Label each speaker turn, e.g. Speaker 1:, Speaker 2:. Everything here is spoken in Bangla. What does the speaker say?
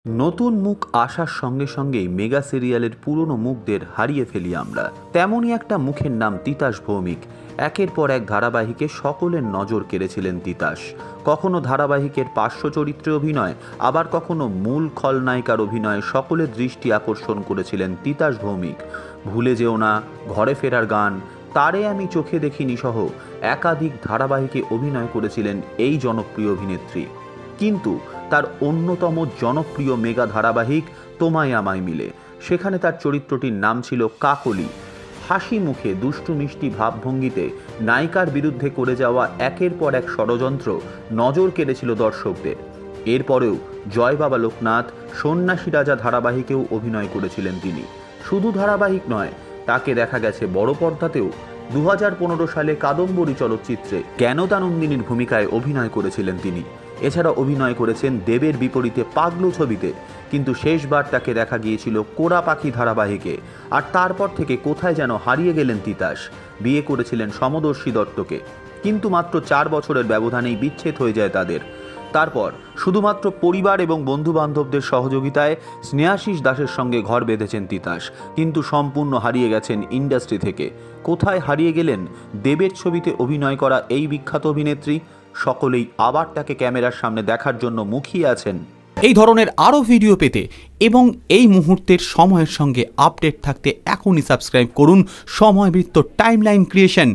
Speaker 1: নতুন মুখ আসার সঙ্গে সঙ্গেই মেগা সিরিয়ালের পুরনো মুখদের হারিয়ে ফেলি আমরা। তেমনই একটা মুখের নাম তিতাস ভৌমিক। একের পর এক ধারাবাহিকে সকলের নজর কেড়েছিলেন তিতাস। কখনো ধারাবাহিকের পার্শ্ব চরিত্রে অভিনয়, আবার কখনো মূল খলনায়িকার অভিনয়ে সকলের দৃষ্টি আকর্ষণ করেছিলেন তিতাস ভৌমিক। ভুলে যেও না, ঘরে ফেরার গান, তারে আমি চোখে দেখিনি সহ একাধিক ধারাবাহিকে অভিনয় করেছিলেন এই জনপ্রিয় অভিনেত্রী। কিন্তু তার অন্যতম জনপ্রিয় মেগা ধারাবাহিক তোমায় আমায় মিলে, সেখানে তার চরিত্রটির নাম ছিল কাকলি। হাসি মুখে দুষ্টু মিষ্টি ভাবভঙ্গিতে নায়িকার বিরুদ্ধে করে যাওয়া একের পর এক ষড়যন্ত্র নজর কেড়েছিল দর্শকদের। এরপরেও জয় বাবা লোকনাথ, সন্ন্যাসী রাজা ধারাবাহিকেও অভিনয় করেছিলেন তিনি। শুধু ধারাবাহিক নয়, তাকে দেখা গেছে বড় পর্দাতেও। 2015 সালে কাদম্বরী চলচ্চিত্রে জ্ঞানদানন্দিনীর ভূমিকায় অভিনয় করেছিলেন তিনি। এছাড়া অভিনয় করেছেন দেবের বিপরীতে পাগলু ছবিতে। কিন্তু শেষবার তাকে দেখা গিয়েছিল কোরা পাখি ধারাবাহিকে। আর তারপর থেকে কোথায় যেন হারিয়ে গেলেন তিতাস। বিয়ে করেছিলেন সমদর্শী দত্তকে, কিন্তু মাত্র 4 বছরের ব্যবধানেই বিচ্ছেদ হয়ে যায় তাদের। তারপর শুধুমাত্র পরিবার এবং বন্ধু বান্ধবদের সহযোগিতায় স্নেহাশিস দাসের সঙ্গে ঘর বেঁধেছেন তিতাস, কিন্তু সম্পূর্ণ হারিয়ে গেছেন ইন্ডাস্ট্রি থেকে। কোথায় হারিয়ে গেলেন দেবের ছবিতে অভিনয় করা এই বিখ্যাত অভিনেত্রী? সকলেই আবার তাকে ক্যামেরার সামনে দেখার জন্য মুখিয়ে আছেন।
Speaker 2: এই ধরনের আরও ভিডিও পেতে এবং এই মুহূর্তের সময়ের সঙ্গে আপডেট থাকতে এখনই সাবস্ক্রাইব করুন সময়বৃত্ত টাইমলাইন ক্রিয়েশন